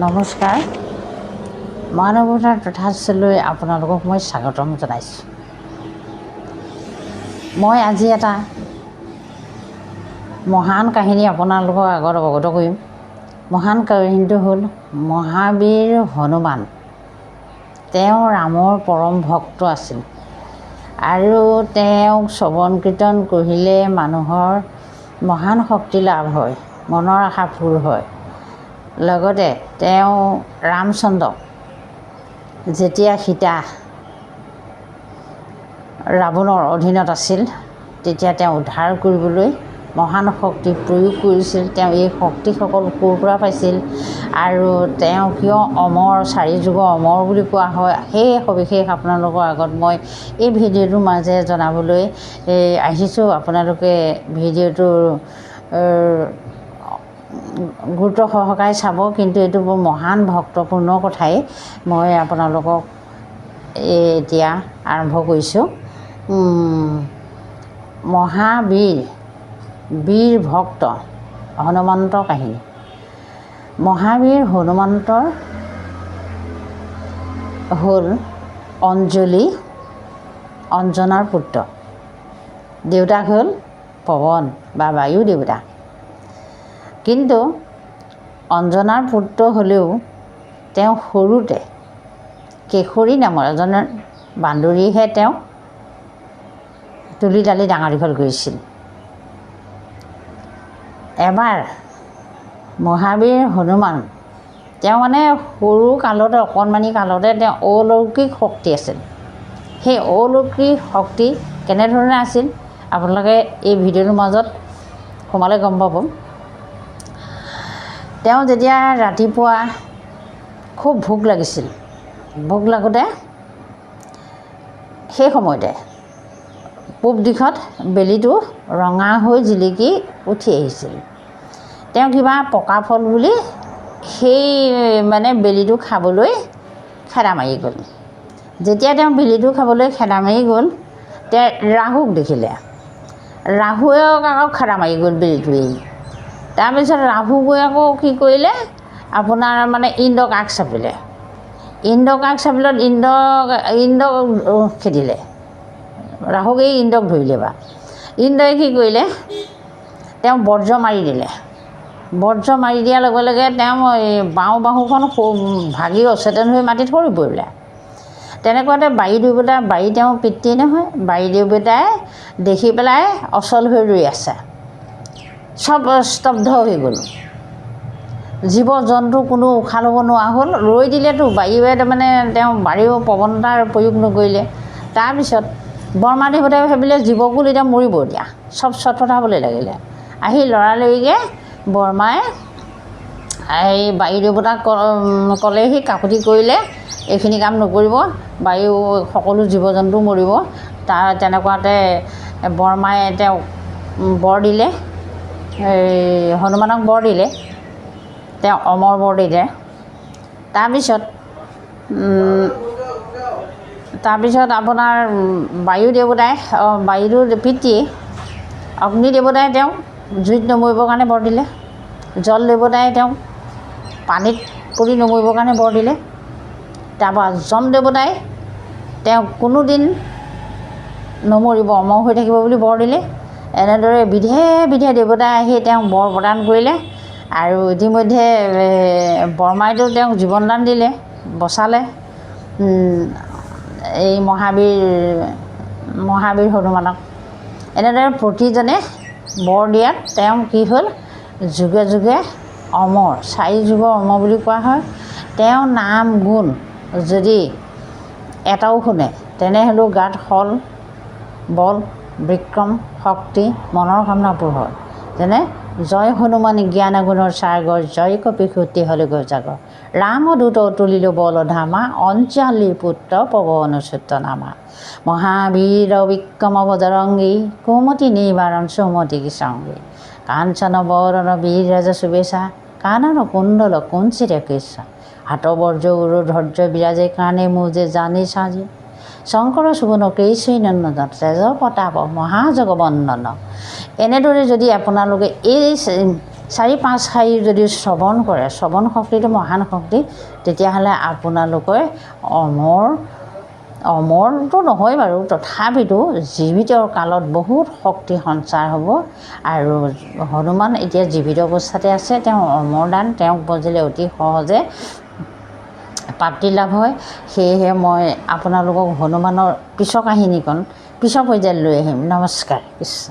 নমস্কাৰ, মানৱতাৰ তথাস্থলৈ আপোনালোকক মই স্বাগতম জনাইছোঁ। মই আজি এটা মহান কাহিনী আপোনালোকৰ আগত অৱগত কৰিম। মহান কাহিনীটো হ'ল মহাবীৰ হনুমান। তেওঁ ৰামৰ পৰম ভক্ত আছিল আৰু তেওঁক শ্ৰৱণ কীৰ্তন কৰিলে মানুহৰ মহান শক্তি লাভ হয়, মনৰ আশা পূৰ হয়। লগতে তেওঁ ৰামচন্দ্ৰক যেতিয়া সীতা ৰাৱণৰ অধীনত আছিল তেতিয়া তেওঁ উদ্ধাৰ কৰিবলৈ মহান শক্তি প্ৰয়োগ কৰিছিল। তেওঁ এই শক্তিসকল ক'ৰ পৰা পাইছিল আৰু তেওঁ কিয় অমৰ, চাৰি যুগৰ অমৰ বুলি কোৱা হয়, সেই সবিশেষ আপোনালোকৰ আগত মই এই ভিডিঅ'টোৰ মাজেৰে জনাবলৈ আহিছোঁ। আপোনালোকে ভিডিঅ'টো গুৰুত্ব সহকাৰে চাব, কিন্তু এইটো বৰ মহান ভক্তপূৰ্ণ কথাই মই আপোনালোকক এতিয়া আৰম্ভ কৰিছোঁ। মহাবীৰ বীৰ ভক্ত হনুমন্তৰ কাহিনী। মহাবীৰ হনুমন্তৰ হ'ল অঞ্জনাৰ পুত্ৰ। দেউতাক হ'ল পৱন বা বায়ু দেৱতা। কিন্তু অঞ্জনাৰ পুত্ৰ হ'লেও তেওঁ সৰুতে কেশৰী নামৰ এজন বান্দৰীহে তেওঁক তুলি তালি ডাঙৰ দীঘল কৰিছিল। এবাৰ মহাবীৰ হনুমান তেওঁ মানে সৰু কালতে, অকণমানি কালতে তেওঁ অলৌকিক শক্তি আছিল। সেই অলৌকিক শক্তি কেনেধৰণে আছিল আপোনালোকে এই ভিডিঅ'টোৰ মাজত সোমালে গম পাব। তেওঁ যেতিয়া ৰাতিপুৱা খুব ভোক লাগিছিল, ভোক লাগোঁতে সেই সময়তে পূব দিশত বেলিটো ৰঙা হৈ জিলিকি উঠি আহিছিল। তেওঁ কিবা পকা ফল বুলি সেই বেলিটো খাবলৈ খেদা মাৰি গ'ল। যেতিয়া তেওঁ বেলিটো খাবলৈ খেদা মাৰি গ'ল, তেওঁ ৰাহুক দেখিলে। ৰাহুৱেও আকৌ খেদা মাৰি গ'ল বেলিটো এৰি। তাৰপিছত ৰাহু গৈ আকৌ কি কৰিলে, আপোনাৰ ইন্দ্ৰক আগ চাপিলে। ইন্দ্ৰক আগ চাপিলত ইন্দ্ৰক খেদিলে। ৰাহুক এই ইন্দ্ৰক ধৰিলে। বা ইন্দ্ৰই কি কৰিলে, তেওঁ বৰ্জ্য মাৰি দিলে। বৰ্জ্য মাৰি দিয়াৰ লগে লগে তেওঁ বাওঁ বাহুখন ভাগি অচেতন হৈ মাটিত সৰি পৰিলে। তেনেকুৱাতে বায়ু তেওঁ পিতৃ নহয়, বায়ু দেৱতাই দেখি পেলাই অচল হৈ ৰৈ আছে। চব স্তব্ধ হৈ গ'ল। জীৱ জন্তু কোনো উশাহ ল'ব নোৱাৰা হ'ল। ৰৈ দিলেতো, বায়ুৱে তেওঁ বায়ুৰ প্ৰৱণতাৰ প্ৰয়োগ নকৰিলে। তাৰপিছত ব্ৰহ্মা দেৱতাই ভাবিলে জীৱকুল এতিয়া মৰিব, এতিয়া চব ছটফটাবলৈ লাগিলে। আহি লৰালৰিকৈ ব্ৰহ্মাই এই বায়ু দেৱতাক ক'লেহি, কাকুতি কৰিলে, এইখিনি কাম নকৰিব, বায়ু সকলো জীৱ জন্তু মৰিব। তেনেকুৱাতে ব্ৰহ্মাই তেওঁক বৰ দিলে, হনুমানক বৰ দিলে, তেওঁ অমৰ বৰ দিলে। তাৰপিছত আপোনাৰ বায়ু দেৱতাই, বায়ুৰ পিতৃয়ে অগ্নি দেৱতাই তেওঁক জুইত নমৰিবৰ কাৰণে বৰ দিলে। জল দেৱতাই তেওঁক পানীত পৰি নমৰিবৰ কাৰণে বৰ দিলে। তাৰপৰা যম দেৱতাই তেওঁক কোনোদিন নমৰিব, অমৰ হৈ থাকিব বুলি বৰ দিলে। এনেদৰে বিধে বিধে দেৱতাই আহি তেওঁক বৰ প্ৰদান কৰিলে। আৰু ইতিমধ্যে ব্ৰহ্মাইতো তেওঁক জীৱন দান দিলে, বচালে। এই মহাবীৰ হনুমানক এনেদৰে প্ৰতিজনে বৰ দিয়াত তেওঁ কি হ'ল, যুগে যুগে অমৰ, চাৰি যুগৰ অমৰ বুলি কোৱা হয়। তেওঁ নাম গুণ যদি এটাও শুনে তেনেহ'লেও গাত সল, বল, বিক্ৰম, শক্তি, মনৰ কামনা পূৰ হয়। যেনে জয় হনুমান জ্ঞান গুণৰ সাগৰ, জয় কপিসূতি হলে গজাগৰ, ৰামদূত অতুলিত বল ধামা, অঞ্জলিৰ পুত্ৰ পৱনসুত নামা, মহাবীৰ বিক্ৰম বজৰংগী, কুমতি নিবাৰণ সুমতি কিশংগী, কাঞ্চন বৰণ বীৰজ সুবেশা, কানন কুণ্ডল কুঞ্চিত কেশা, হাত বৰ্জ উৰু ধৈৰ্য বিৰাজে, কাণে মোজে জানি সাজে, শংকৰ সুবৰ্ণ কেশৰী নন্দন, তেজ প্ৰতাপ মহাজগবন্দন। এনেদৰে যদি আপোনালোকে এই 4-5 শাৰী যদি শ্ৰৱণ কৰে, শ্ৰৱণ শক্তিটো মহান শক্তি, তেতিয়াহ'লে আপোনালোকে অমৰটো নহয় বাৰু, তথাপিতো জীৱিতৰ কালত বহুত শক্তি সঞ্চাৰ হ'ব। আৰু হনুমান এতিয়া জীৱিত অৱস্থাতে আছে, তেওঁ অমৰ দান, তেওঁক বজিলে অতি সহজে প্ৰাপ্তি লাভ হয়। সেয়েহে মই আপোনালোকক হনুমানৰ পিছৰ কাহিনীকণ পিছৰ পৰ্যায়ত লৈ আহিম। নমস্কাৰ, কৃষ্ণ।